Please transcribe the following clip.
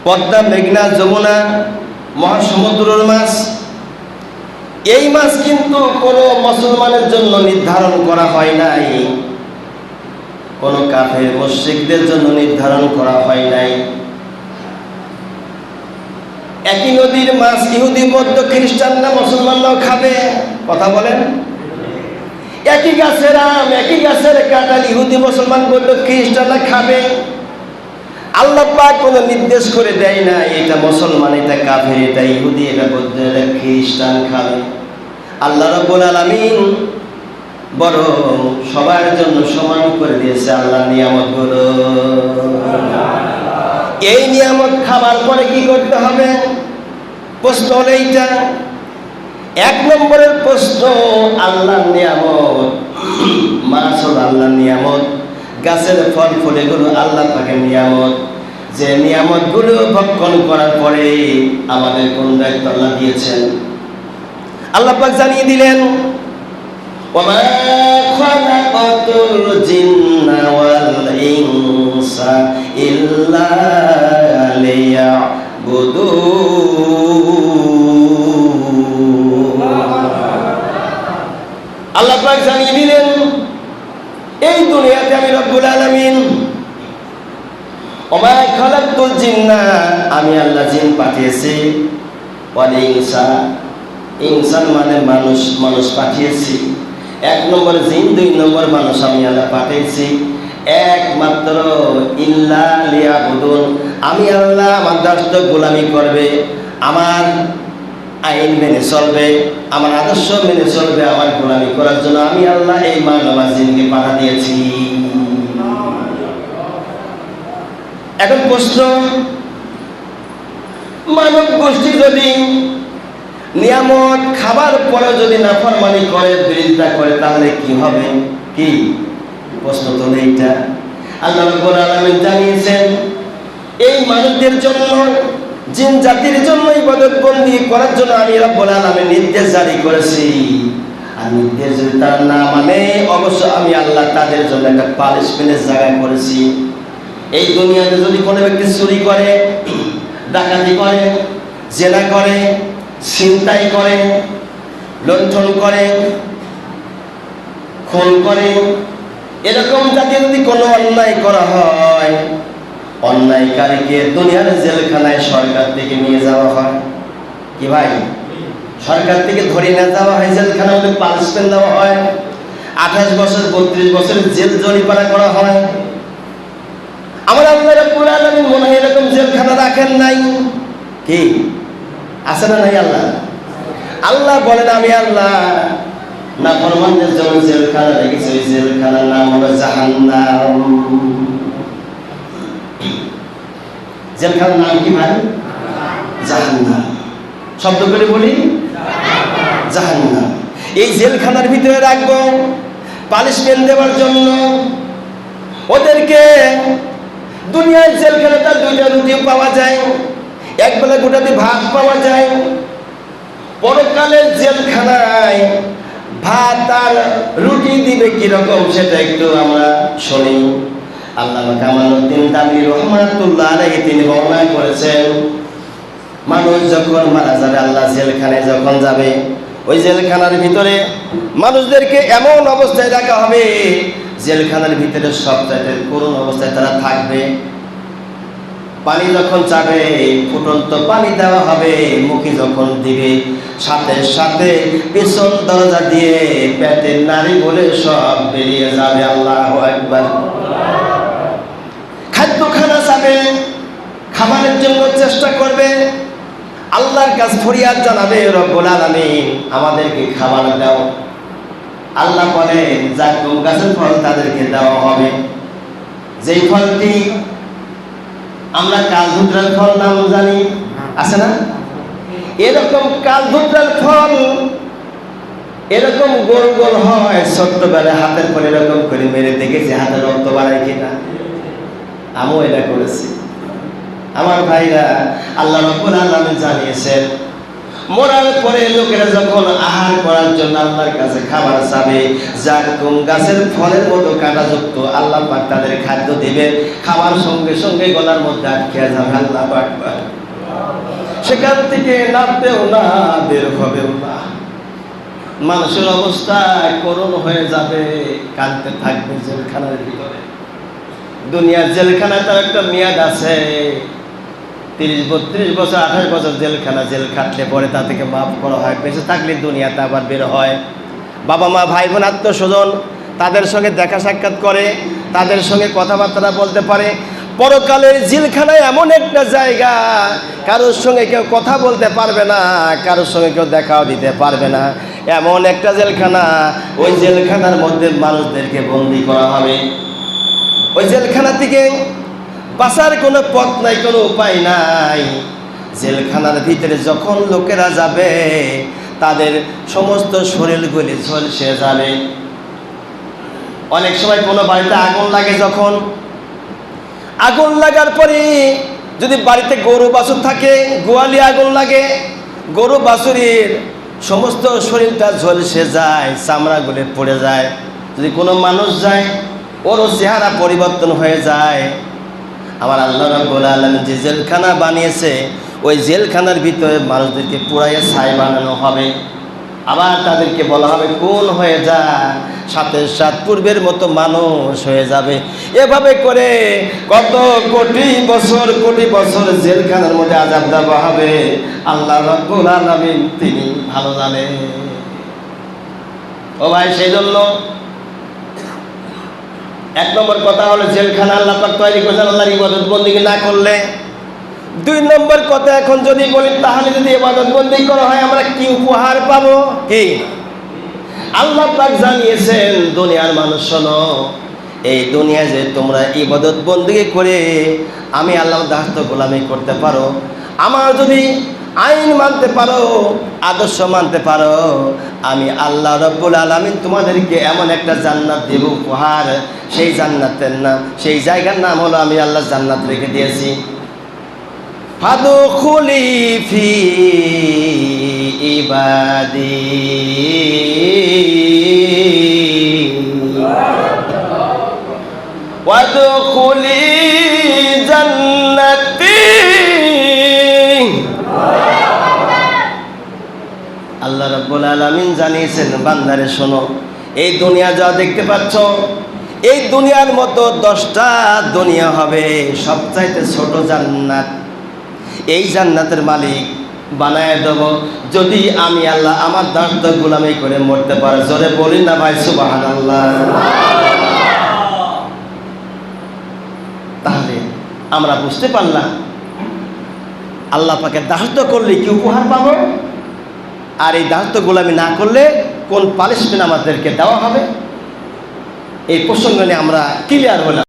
পদ্মা, মেঘনা, যমুনা, মহাসমুদ্রের মাছ। এই মাছ কিন্তু কোনো মুসলমানের জন্য নির্ধারণ করা হয় নাই, কোনো কাফের মুশরিকদের জন্য নির্ধারণ করা হয় নাই। একই নদীর মাছ ইহুদি, বৌদ্ধ, খ্রিস্টানরা, মুসলমানরাও খাবে। কথা বলেন। একই গাছের আম, একই গাছের কাঁঠাল ইহুদি, মুসলমান, বৌদ্ধ, খ্রিস্টানরা খাবে। আল্লাহ পাক কোনো নির্দেশ করে দেয় না এটা মুসলমান, এটা কাফের, এটা ইহুদি, এটা বৌদ্ধ, এটা খ্রিস্টান খাবে। আল্লাহ রাব্বুল আলামিন বরং সবার জন্য সমান করে দিয়েছে আল্লাহর নিয়ামতগুলো। এই নিয়ামত খাবার পরে কি করতে হবে? প্রশ্ন হলো এইটা। এক নম্বরের প্রশ্ন, আল্লাহর নিয়ামত, মাছ হলো আল্লাহর নিয়ামত, গাছের ফল ফুল এগুলো আল্লাহ পাকের নিয়ামত। যে নিয়ামতগুলো ভক্ষণ করার পরে আমাদের কোন দায়িত্ব আল্লাহ দিয়েছেন? আল্লাহ পাক জানিয়ে দিলেন, ওয়া মা খালাকাতুল জিন্না ওয়াল ইনসা ইল্লা লিয়াবুদুন। আল্লাহ পাক জানিয়ে দিলেন, এই দুনিয়াতে আমি রব্বুল আলামিন ওয়া মা খালাকাতুল জিন্না, আমি আল্লাহ জিন পাঠিয়েছি, ওয়াল ইনসা, ইনসান মানে মানুষ, মানুষ পাঠিয়েছি। এক নম্বর জিন, দুই নম্বর মানুষ আমি আল্লাহ পাঠিয়েছি একমাত্র ইল্লা লিয়াবুদুন, আমি আল্লাহ আমার দাসত্ব গোলামি করবে, আমার আইন মেনে চলবে, আমার আদর্শ মেনে চলবে, আমার গোলামি করার জন্য আমি আল্লাহ এই মানব জিনকে পাঠা দিয়েছি। এখন প্রশ্ন, মানব গোষ্ঠী যদি নিয়ামত খাবার পরে যদি নাফরমানি করে, বিরোধিতা করে, তাহলে কি হবে? কি প্রশ্ন তো এইটা। আল্লাহ রাব্বুল আলামিন জানিয়েছেন, এই মানুষদের জন্য, জিন জাতির জন্য ইবাদত বন্দি করার জন্য আমি রব্বুল আলামিন নির্দেশ জারি করেছি। আর নির্দেশ যদি তারা না মানে, অবশ্য আমি আল্লাহ তাদের জন্য একটা পানিশমেন্টের জায়গা করেছি। এই দুনিয়াতে যদি কোনো ব্যক্তি চুরি করে, ডাকাতি করে, জেনা করে, ছিনতাই করে, লুণ্ঠন করে, খুন করে, এরকম জাতীয় যদি কোনো অন্যায় করা হয়, অন্যায়কারীকে দুনিয়ার জেলখানায় সরকার থেকে নিয়ে যাওয়া হয়। কি ভাই? সরকার থেকে ধরে নিয়ে যাওয়া হয়, জেলখানায় পানিশমেন্ট দেওয়া হয়, 28 বছর 32 বছর জেল জরিমানা করা হয়। আমার আল্লাহ রাব্বুল আলামিন মনে হয় এরকম জেলখানা রাখেন নাই। কি আছে না নাই? আল্লাহ আল্লাহ বলেন, আমি আল্লাহ নাফরমানদের জন্য জেলখানা রেখেছি, ওই জেলখানার নাম হলো জাহান্নাম। জেলখানার নাম কি ভাই? জাহান্নাম। শব্দ করে বলি, জাহান্নাম। এই জেলখানার ভিতরে রাখবো পানিশমেন্ট দেওয়ার জন্য। ওদেরকে দুনিয়ার জেলখানাটা দুইটা রুটি পাওয়া যায়, একবেলা গোটাতে ভাত পাওয়া যায়। পরকালের জেলখানায় ভাত আর রুটি দিবে কিরকম, সেটা একটু আমরা শুনি। আল্লামা কামালউদ্দিন তাবরি রাহমাতুল্লাহ আলাইহি তিনি বর্ণনা করেছেন, মানুষ যখন মারা যাবে, আল্লাহ জেলখানায় যখন যাবে, ওই জেলখানার ভিতরে মানুষদেরকে এমন অবস্থায় রাখা হবে, জেলখানার ভিতরে সবচাইতে করুণ অবস্থায় তারা থাকবে। পানি যখন চাবে, ফুটন্ত পানি দেওয়া হবে, মুখে যখন দিবে, সাথে সাথে পেছন দরজা দিয়ে পেটের নারী বলে সব বেরিয়ে যাবে। আল্লাহু আকবার। খাদ্যখানা যাবে, খাবারের জন্য চেষ্টা করবে, আল্লাহর কাছে ফরিয়াদ জানাবে, রব্বুল আলামিন আমাদেরকে খাবার দাও। আল্লাহ বলেন, যাকুম গাছের ফল তাদেরকে দেওয়া হবে, যেই ফলটি আমরা কালধুত্রার ফল নাম জানি, আছে না? এরকম কালধুত্রার ফল এরকম গোল গোল হয়, ছোট্টবেলায় হাতের পর এরকম করে মেরে দেখেছি হাতে রক্ত বাড়ায় কিনা। আমিও এটা করেছি। আমার ভাইরা, আল্লাহ রাব্বুল আলামিন জানিয়েছেন, মরার পরে লোকেরা যখন আহার করার জন্য আল্লাহর কাছে খাবার চাবে, যাকুম গাছের ফলের মতো কাঁটাযুক্ত, আল্লাহ পাক তাদের খাদ্য দিবে, খাবার সঙ্গে সঙ্গে গলার মধ্যে আটকে যাবে। আল্লাহ পাক সেখান থেকে নামতেও না, বের হবেও না। মানুষের অবস্থা করুণ হয়ে যাবে, কাঁদতে থাকবে জেলখানার ভিতরে। দুনিয়ার জেলখানায় তার একটা মেয়াদ আছে, 30-32 বছর 28 বছর জেলখানা, জেল খাটলে পরে তা থেকে মাফ করা হয়, বেঁচে থাকলে দুনিয়াতে আবার বের হয়। বাবা মা ভাই বোন আত্মীয় স্বজন তাদের সঙ্গে দেখা সাক্ষাৎ করে, তাদের সঙ্গে কথাবার্তা বলতে পারে। পরকালের জেলখানায় এমন একটা জায়গা, কারোর সঙ্গে কেউ কথা বলতে পারবে না, কারোর সঙ্গে কেউ দেখাও দিতে পারবে না, এমন একটা জেলখানা। ওই জেলখানার মধ্যে মানুষদেরকে বন্দি করা হবে। ওই জেলখানা থেকে বাঁচার কোনো পথ নাই, কোনো উপায় নাই। জেলখানার ভিতরে যখন লোকেরা যাবে, তাদের সমস্ত শরীরগুলি ঝলসে যাবে। অনেক সময় কোনো বাড়িতে আগুন লাগে, যখন আগুন লাগার পরে যদি বাড়িতে গরু বাছুর থাকে, গোয়ালে আগুন লাগে, গরু বাছুরের সমস্ত শরীরটা ঝলসে যায়, চামড়াগুলি পড়ে যায়। যদি কোনো মানুষ যায়, ওরও চেহারা পরিবর্তন হয়ে যায়। আমার আল্লাহ রাব্বুল আলামিন যে জেলখানা বানিয়েছে, ওই জেলখানার ভিতরে মানুষদেরকে পুরাইয়া ছাই বানানো হবে। আবার তাদেরকে বলা হবে কোন হয়ে যা, সাথে সাথ পূর্বের মতো মানুষ হয়ে যাবে। এভাবে করে কত কোটি বছর জেলখানার মধ্যে আযাব দেওয়া হবে। আল্লাহ রাব্বুল আলামিন তিনি ভালো জানেন। ও ভাই, সেই জন্য 1 নম্বর কথা হলো জেলখানা আল্লাহ পাক তৈরি করেছেন আল্লাহর ইবাদত বন্দেগী না করলে। 2 নম্বর কথা এখন যদি বলি, তাহলে যদি ইবাদত বন্দেগী করা হয় আমরা কি উপহার পাবো? কি আল্লাহ পাক জানিয়েছেন, দুনিয়ার মানুষ শোনো, এই দুনিয়ায় যে তোমরা ইবাদত বন্দেগী করে আমি আল্লাহর দাসত্ব গোলামি করতে পারো, আমার যদি আইন মানতে পারো, আদর্শ মানতে পারো, আমি আল্লাহ রাব্বুল আলামিন তোমাদেরকে এমন একটা জান্নাত দেব উপহার। সেই জান্নাতের নাম, সেই জায়গার নাম হলো আমি আল্লাহ জান্নাত রেখে দিয়েছি। ফাদখুলি ফি ইবাদি, ওয়াদখুলি জান্নাতি। আল্লাহ রাব্বুল আলামিন জানিয়েছেন, বান্দারে শোনো, এই দুনিয়া যা দেখতে পাচ্ছ, এই দুনিয়ার মতো 10টা দুনিয়া হবে, সবচাইতে ছোট জান্নাত। এই জান্নাতের মালিক বানায় দেব যদি আমি আল্লাহ আমার দাসত্ব গোলামি করে মরতে পারে। জোরে বলি না ভাই সুবহানাল্লাহ। তাহলে আমরা বুঝতে পারলাম আল্লাহ পাকে দাসত্ব করলে কি উপহার পাবো, আর এই দাসত্ব গোলামি না করলে কোন পানিশমেন্ট আমাদেরকে দেওয়া হবে। এই প্রসঙ্গ নিয়ে আমরা ক্লিয়ার হলাম।